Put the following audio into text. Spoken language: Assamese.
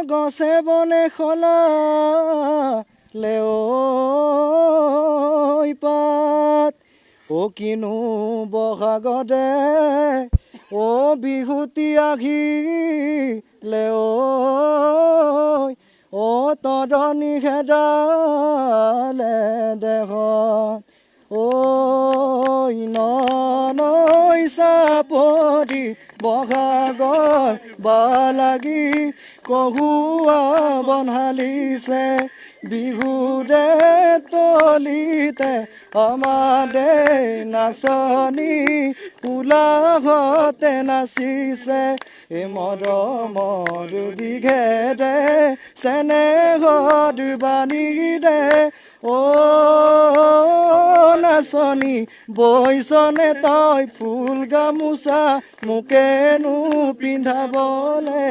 গছে বনে সলালে ঐ পাত ও কিনো বহাগতে ও বিহুতি আহিলে ঐ তদনি খেদালে দেহ ঐ নৈ চাপতি বহাগৰ বালাগি কহুৱা বনহালিছে বিহুৰে তলিতে আমাদে নাচনি উলাহতে নাচিছে এ মৰমৰ দিঘেৰে চেনেহৰ বাণীৰে ও নাচনি বৈছনে তই ফুল গামোচা মোকেনো পিন্ধাবলে